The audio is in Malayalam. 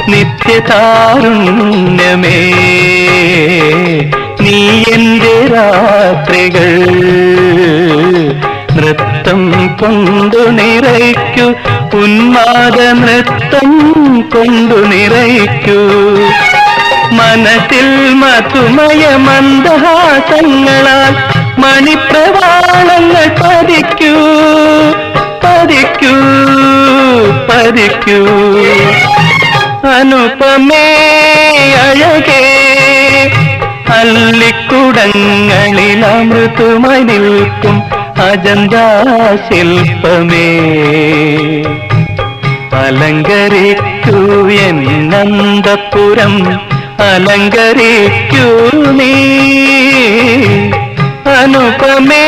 നിത്യതാരുണ്യമേ നീ എൻ്റെ രാത്രികൾ നൃത്തം കൊണ്ടു നിറയ്ക്കൂ, ഉന്മാദ നൃത്തം കൊണ്ടു നിറയ്ക്കൂ. മനസ്സിൽ മധുമയ മന്ദഹാസങ്ങളാൽ മണിപ്രവാളങ്ങൾ പതിക്കൂ പതിക്കൂ പതിക്കൂ. അനുപമേ അഴകേ അല്ലിക്കുടങ്ങളിൽ അമൃതുമായി നിൽക്കും അജന്താ ശില്പമേ അലങ്കരിക്കൂ എന്നന്തപുരം അലങ്കരിക്കൂ നീ. അനുപമേ